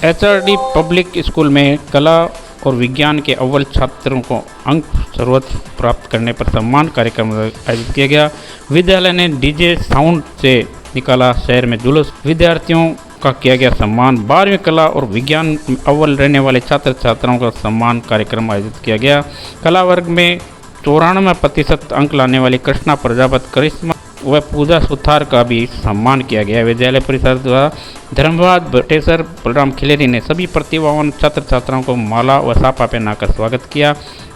HRD public school में कला और विज्ञान के अव्वल छात्रों को अंक सर्वोच्च प्राप्त करने पर सम्मान कार्यक्रम आयोजित किया गया। विद्यालय ने डीजे साउंड से निकाला शहर में जुलूस, विद्यार्थियों का किया गया सम्मान। 12वीं कला और विज्ञान में अव्वल रहने वाले छात्र छात्राओं का सम्मान कार्यक्रम आयोजित किया गया। कला वर्ग में 94% अंक लाने वाली कृष्णा प्रजापति, करिश्मा व पूजा सुथार का भी सम्मान किया गया। विद्यालय परिषद द्वारा धर्मवाद बटेसर बलराम खिलेरी ने सभी प्रतिभावान छात्र छात्राओं को माला व साफा पहनाकर स्वागत किया।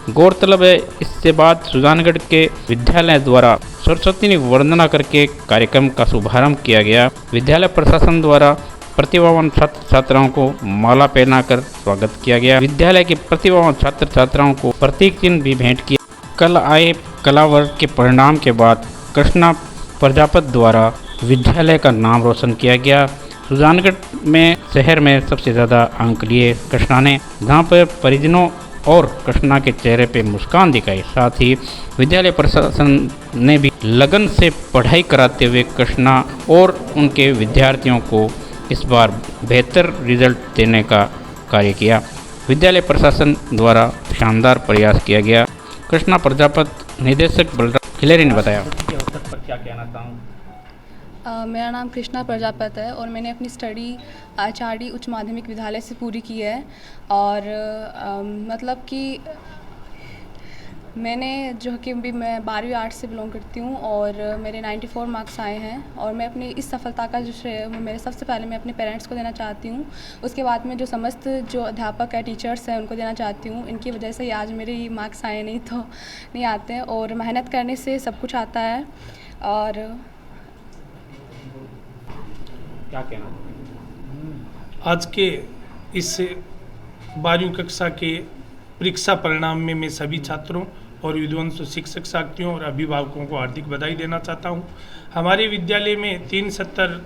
गौरतलब है, इसके बाद सुजानगढ़ के विद्यालय द्वारा सरस्वती वंदना करके कार्यक्रम का शुभारंभ किया गया। विद्यालय प्रशासन द्वारा प्रतिभावान छात्र छात्राओं को माला पहनाकर स्वागत किया गया। विद्यालय के प्रतिभावान छात्र छात्राओं को प्रतीक चिन्ह भी भेंट किया। कल आए कला वर्ग के परिणाम के बाद कृष्णा प्रजापति द्वारा विद्यालय का नाम रोशन किया गया। सुजानगढ़ में शहर में सबसे ज़्यादा अंक लिए कृष्णा ने, जहाँ पर परिजनों और कृष्णा के चेहरे पे मुस्कान दिखाई। साथ ही विद्यालय प्रशासन ने भी लगन से पढ़ाई कराते हुए कृष्णा और उनके विद्यार्थियों को इस बार बेहतर रिजल्ट देने का कार्य किया। विद्यालय प्रशासन द्वारा शानदार प्रयास किया गया। कृष्णा प्रजापति निदेशक बलराम खिलेरी ने बताया। क्या कहना चाहूँ? मेरा नाम कृष्णा प्रजापति है और मैंने अपनी स्टडी आचार्य उच्च माध्यमिक विद्यालय से पूरी की है। और मतलब कि मैंने जो कि भी मैं 12वीं आर्ट्स से बिलोंग करती हूँ और मेरे 94 मार्क्स आए हैं। और मैं अपनी इस सफलता का जो श्रेय मेरे सबसे पहले मैं अपने पेरेंट्स को देना चाहती हूँ। उसके बाद में जो समस्त जो अध्यापक है, टीचर्स हैं, उनको देना चाहती हूँ। इनकी वजह से ही आज मेरे ये मार्क्स आए, नहीं तो नहीं आते हैं। और मेहनत करने से सब कुछ आता है। और क्या कहना? आज के इस 12वीं कक्षा के परीक्षा परिणाम में मैं सभी छात्रों और विद्वांसों, शिक्षक साथियों और अभिभावकों को हार्दिक बधाई देना चाहता हूं। हमारे विद्यालय में 3 सत्र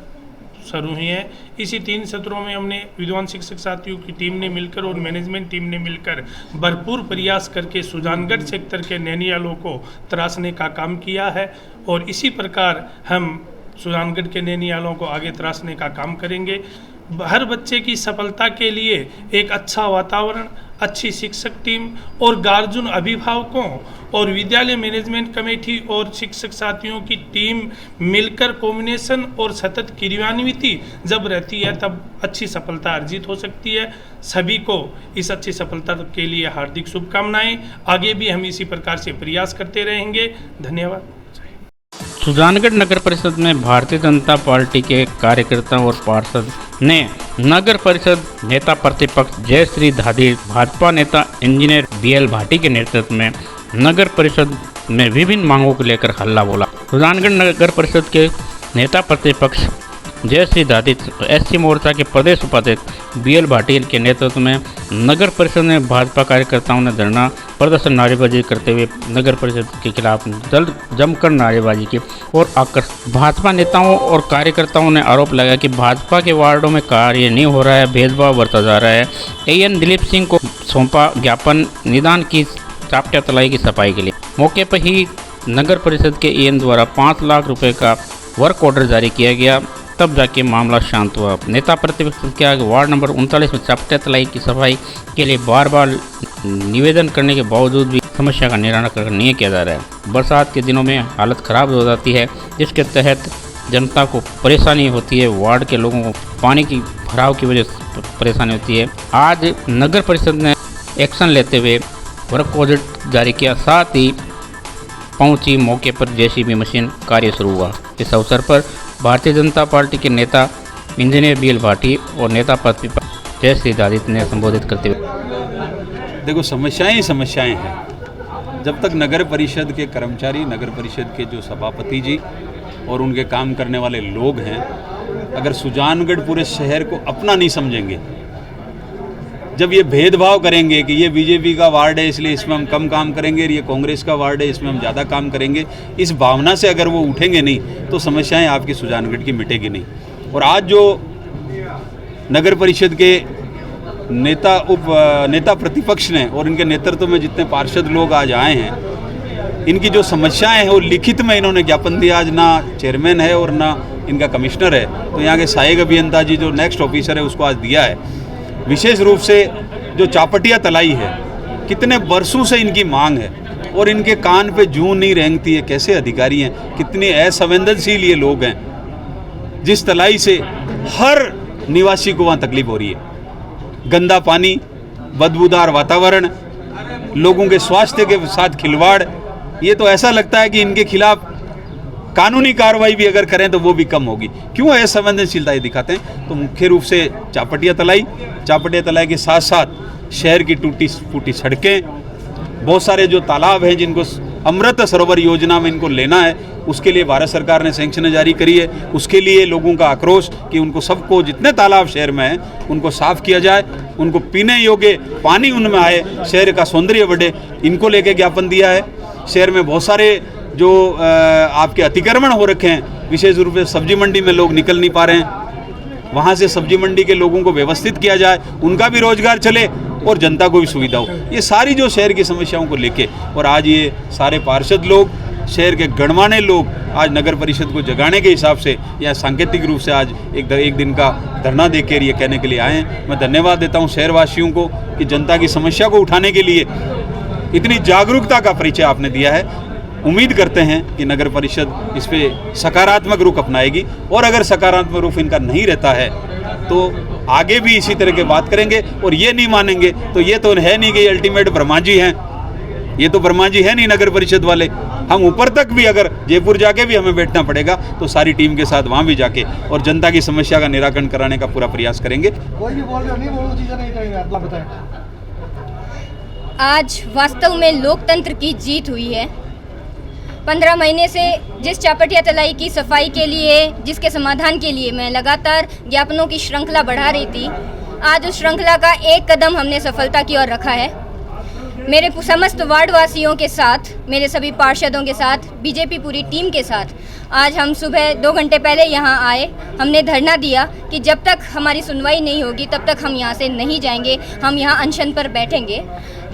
शुरू हुए हैं। इसी 3 सत्रों में हमने विद्वान शिक्षक साथियों की टीम ने मिलकर और मैनेजमेंट टीम ने मिलकर भरपूर प्रयास करके सुजानगढ़ सेक्टर के नैनियालों को तराशने का काम किया है। और इसी प्रकार हम सुजानगढ़ के नैनियालों को आगे तराशने का काम करेंगे। हर बच्चे की सफलता के लिए एक अच्छा वातावरण, अच्छी शिक्षक टीम और गार्जियन, अभिभावकों और विद्यालय मैनेजमेंट कमेटी और शिक्षक साथियों की टीम मिलकर कॉम्बिनेशन और सतत क्रियान्विति जब रहती है तब अच्छी सफलता अर्जित हो सकती है। सभी को इस अच्छी सफलता के लिए हार्दिक शुभकामनाएं। आगे भी हम इसी प्रकार से प्रयास करते रहेंगे। धन्यवाद। सुजानगढ़ नगर परिषद में भारतीय जनता पार्टी के कार्यकर्ताओं और पार्षद ने नगर परिषद नेता प्रतिपक्ष जयश्री धादी, भाजपा नेता इंजीनियर BL भाटी के नेतृत्व में नगर परिषद में विभिन्न मांगों को लेकर हल्ला बोला। सुजानगढ़ नगर परिषद के नेता प्रतिपक्ष जयश्री धादी, SC मोर्चा के प्रदेश उपाध्यक्ष BL भाटी के नेतृत्व में नगर परिषद में भाजपा कार्यकर्ताओं ने धरना प्रदर्शन, नारेबाजी करते हुए नगर परिषद के खिलाफ जमकर नारेबाजी की और आकर भाजपा नेताओं और कार्यकर्ताओं ने आरोप लगाया कि भाजपा के वार्डों में कार्य नहीं हो रहा है, भेदभाव बढ़ता जा रहा है। AN दिलीप सिंह को सौंपा ज्ञापन निदान की चापटा तलाई की सफाई के लिए। मौके पर ही नगर परिषद के AN द्वारा 5 लाख रुपए का वर्क ऑर्डर जारी किया गया, तब जाके मामला शांत हुआ। नेता प्रतिपक्ष के आगे वार्ड नंबर 39 में चापटा तलाई की सफाई के लिए बार बार निवेदन करने के बावजूद भी समस्या का निराकरण नहीं किया जा रहा है। बरसात के दिनों में हालत खराब हो जाती है, जिसके तहत जनता को परेशानी होती है। वार्ड के लोगों को पानी की भराव की वजह से परेशानी होती है। आज नगर परिषद ने एक्शन लेते हुए वर्क ऑर्डर जारी किया, साथ ही पहुंची मौके पर JCB मशीन, कार्य शुरू हुआ। इस अवसर पर भारतीय जनता पार्टी के नेता इंजीनियर BL भाटी और नेता प्रतिपक्ष जयश्री धादी ने संबोधित करते हुए, देखो समस्याएं ही समस्याएं हैं। जब तक नगर परिषद के कर्मचारी, नगर परिषद के जो सभापति जी और उनके काम करने वाले लोग हैं, अगर सुजानगढ़ पूरे शहर को अपना नहीं समझेंगे, जब ये भेदभाव करेंगे कि ये बीजेपी का वार्ड है इसलिए इसमें हम कम काम करेंगे, ये कांग्रेस का वार्ड है इसमें हम ज़्यादा काम करेंगे, इस भावना से अगर वो उठेंगे नहीं तो समस्याएं आपकी सुजानगढ़ की मिटेगी नहीं। और आज जो नगर परिषद के नेता प्रतिपक्ष ने और इनके नेतृत्व में जितने पार्षद लोग आज आए हैं, इनकी जो समस्याएं हैं वो लिखित में इन्होंने ज्ञापन दिया। आज ना चेयरमैन है और ना इनका कमिश्नर है, तो यहाँ के सहायक अभियंता जी जो नेक्स्ट ऑफिसर है उसको आज दिया है। विशेष रूप से जो चापटिया तलाई है, कितने वर्षों से इनकी मांग है और इनके कान पे जूं नहीं रेंगती है। कैसे अधिकारी हैं, कितने असंवेदनशील ये लोग हैं। जिस तलाई से हर निवासी को वहाँ तकलीफ हो रही है, गंदा पानी, बदबूदार वातावरण, लोगों के स्वास्थ्य के साथ खिलवाड़, ये तो ऐसा लगता है कि इनके खिलाफ कानूनी कार्रवाई भी अगर करें तो वो भी कम होगी। क्यों असंवेदनशीलता ये दिखाते हैं? तो मुख्य रूप से चापटिया तलाई के साथ साथ शहर की टूटी फूटी सड़कें, बहुत सारे जो तालाब हैं जिनको अमृत सरोवर योजना में इनको लेना है, उसके लिए भारत सरकार ने सैंक्शन जारी करी है। उसके लिए लोगों का आक्रोश कि उनको सबको, जितने तालाब शहर में हैं उनको साफ़ किया जाए, उनको पीने योग्य पानी उनमें आए, शहर का सौंदर्य बढ़े, इनको लेके ज्ञापन दिया है। शहर में बहुत सारे जो आपके अतिक्रमण हो रखे हैं, विशेष रूप से सब्जी मंडी में लोग निकल नहीं पा रहे हैं, वहाँ से सब्जी मंडी के लोगों को व्यवस्थित किया जाए, उनका भी रोजगार चले और जनता को भी सुविधा हो। ये सारी जो शहर की समस्याओं को लेके, और आज ये सारे पार्षद लोग, शहर के गणमान्य लोग आज नगर परिषद को जगाने के हिसाब से या सांकेतिक रूप से आज एक दिन का धरना देकर ये कहने के लिए आए हैं। मैं धन्यवाद देता हूँ शहरवासियों को कि जनता की समस्या को उठाने के लिए इतनी जागरूकता का परिचय आपने दिया है। उम्मीद करते हैं कि नगर परिषद इस पे सकारात्मक रुख अपनाएगी, और अगर सकारात्मक रुख इनका नहीं रहता है तो आगे भी इसी तरह के बात करेंगे। और ये नहीं मानेंगे तो ये तो है नहीं कि अल्टीमेट ब्रह्मा जी हैं, ये तो ब्रह्मा जी है नहीं नगर परिषद वाले। हम ऊपर तक भी अगर जयपुर जाके भी हमें बैठना पड़ेगा तो सारी टीम के साथ वहाँ भी जाके और जनता की समस्या का निराकरण कराने का पूरा प्रयास करेंगे। कोई भी बोल रहे हो, नहीं वो चीज़ें नहीं करेंगे। आप बताएं। आज वास्तव में लोकतंत्र की जीत हुई है। 15 महीने से जिस चापटिया तलाई की सफाई के लिए, जिसके समाधान के लिए मैं लगातार ज्ञापनों की श्रृंखला बढ़ा रही थी, आज उस श्रृंखला का एक कदम हमने सफलता की ओर रखा है। मेरे समस्त वार्ड वासियों के साथ, मेरे सभी पार्षदों के साथ, बीजेपी पूरी टीम के साथ आज हम सुबह 2 घंटे पहले यहाँ आए। हमने धरना दिया कि जब तक हमारी सुनवाई नहीं होगी तब तक हम यहाँ से नहीं जाएंगे, हम यहाँ अनशन पर बैठेंगे।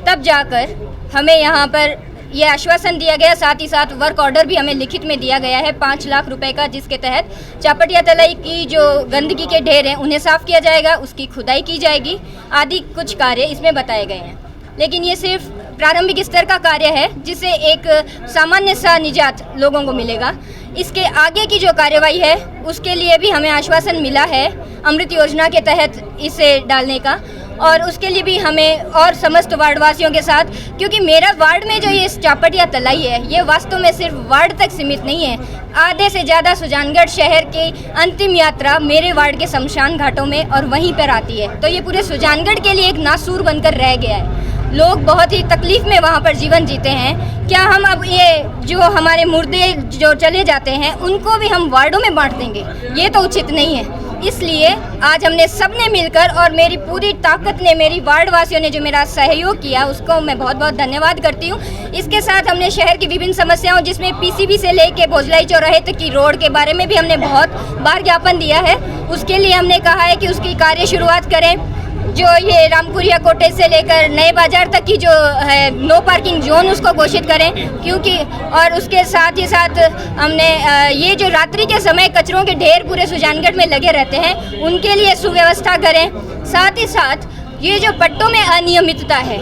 तब जाकर हमें यहाँ पर यह आश्वासन दिया गया, साथ ही साथ वर्क ऑर्डर भी हमें लिखित में दिया गया है 5 लाख रुपए का, जिसके तहत चापटिया तलाई की जो गंदगी के ढेर हैं उन्हें साफ़ किया जाएगा, उसकी खुदाई की जाएगी, आदि कुछ कार्य इसमें बताए गए हैं। लेकिन ये सिर्फ प्रारंभिक स्तर का कार्य है जिससे एक सामान्य सा निजात लोगों को मिलेगा। इसके आगे की जो कार्यवाही है उसके लिए भी हमें आश्वासन मिला है अमृत योजना के तहत इसे डालने का, और उसके लिए भी हमें और समस्त वार्डवासियों के साथ, क्योंकि मेरा वार्ड में जो ये चापटिया तलाई है ये वास्तव में सिर्फ वार्ड तक सीमित नहीं है। आधे से ज़्यादा सुजानगढ़ शहर की अंतिम यात्रा मेरे वार्ड के शमशान घाटों में और वहीं पर आती है, तो ये पूरे सुजानगढ़ के लिए एक नासूर बनकर रह गया है। लोग बहुत ही तकलीफ में वहाँ पर जीवन जीते हैं। क्या हम अब ये जो हमारे मुर्दे जो चले जाते हैं उनको भी हम वार्डों में बांट देंगे? ये तो उचित नहीं है। इसलिए आज हमने सबने मिलकर और मेरी पूरी ताकत ने, मेरी वार्ड वासियों ने जो मेरा सहयोग किया उसको मैं बहुत बहुत धन्यवाद करती हूँ। इसके साथ हमने शहर की विभिन्न समस्याओं, जिसमें पीसीबी से लेके भोजलाई चौराहे तक की रोड के बारे में भी हमने बहुत बार ज्ञापन दिया है। उसके लिए हमने कहा है कि उसकी कार्य शुरुआत करें। जो ये रामपुरिया कोटे से लेकर नए बाजार तक की जो है नो पार्किंग जोन उसको घोषित करें, क्योंकि और उसके साथ ही साथ हमने ये जो रात्रि के समय कचरों के ढेर पूरे सुजानगढ़ में लगे रहते हैं उनके लिए सुव्यवस्था करें। साथ ही साथ ये जो पट्टों में अनियमितता है,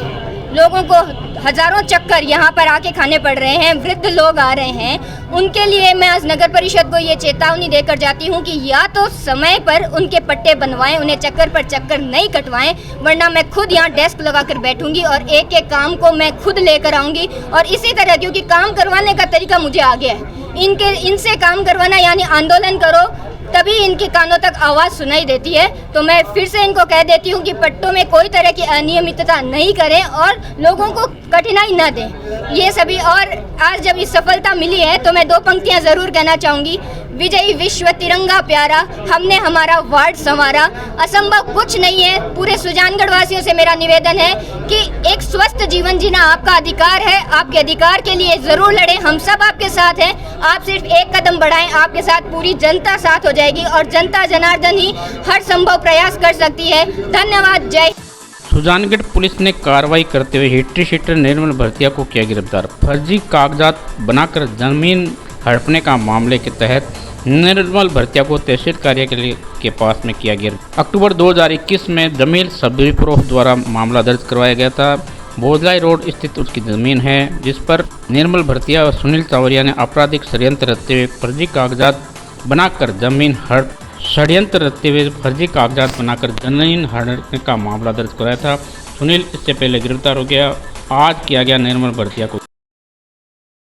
लोगों को हज़ारों चक्कर यहाँ पर आके खाने पड़ रहे हैं, वृद्ध लोग आ रहे हैं, उनके लिए मैं आज नगर परिषद को ये चेतावनी देकर जाती हूँ कि या तो समय पर उनके पट्टे बनवाएं, उन्हें चक्कर पर चक्कर नहीं कटवाएं, वरना मैं खुद यहाँ डेस्क लगाकर बैठूंगी और एक एक काम को मैं खुद लेकर आऊँगी। और इसी तरह, क्योंकि काम करवाने का तरीका मुझे आ गया है, इनसे काम करवाना यानी आंदोलन करो, तभी इनके कानों तक आवाज़ सुनाई देती है। तो मैं फिर से इनको कह देती हूँ कि पट्टों में कोई तरह की अनियमितता नहीं करें और लोगों को कठिनाई न दें। ये सभी, और आज जब ये सफलता मिली है तो मैं 2 पंक्तियाँ ज़रूर कहना चाहूँगी। विजयी विश्व तिरंगा प्यारा, हमने हमारा वार्ड संवारा, असंभव कुछ नहीं है। पूरे सुजानगढ़ वासियों से मेरा निवेदन है कि एक स्वस्थ जीवन जीना आपका अधिकार है, आपके अधिकार के लिए ज़रूर लड़ें, हम सब आपके साथ हैं। आप सिर्फ एक कदम बढ़ाएं, आपके साथ पूरी जनता साथ हो जाएगी और जनता जनार्दन ही हर संभव प्रयास कर सकती है। धन्यवाद। जय। सुजानगढ़ पुलिस ने कार्रवाई करते हुए हिस्ट्री शीटर निर्मल भरतिया को किया गिरफ्तार। फर्जी कागजात बनाकर जमीन हड़पने का मामले के तहत निर्मल भरतिया को तहसील कार्यालय के पास में किया गया। अक्टूबर 2021 में जमील सबीप्रोफ द्वारा मामला दर्ज करवाया गया था। भोजलाई रोड स्थित उसकी ज़मीन है जिस पर निर्मल भरतिया और सुनील चावरिया ने आपराधिक षड्यंत्र रचते हुए फर्जी कागजात बनाकर जमीन हड़पने का मामला दर्ज कराया था। सुनील इससे पहले गिरफ्तार हो गया। आज किया गया निर्मल भरतिया को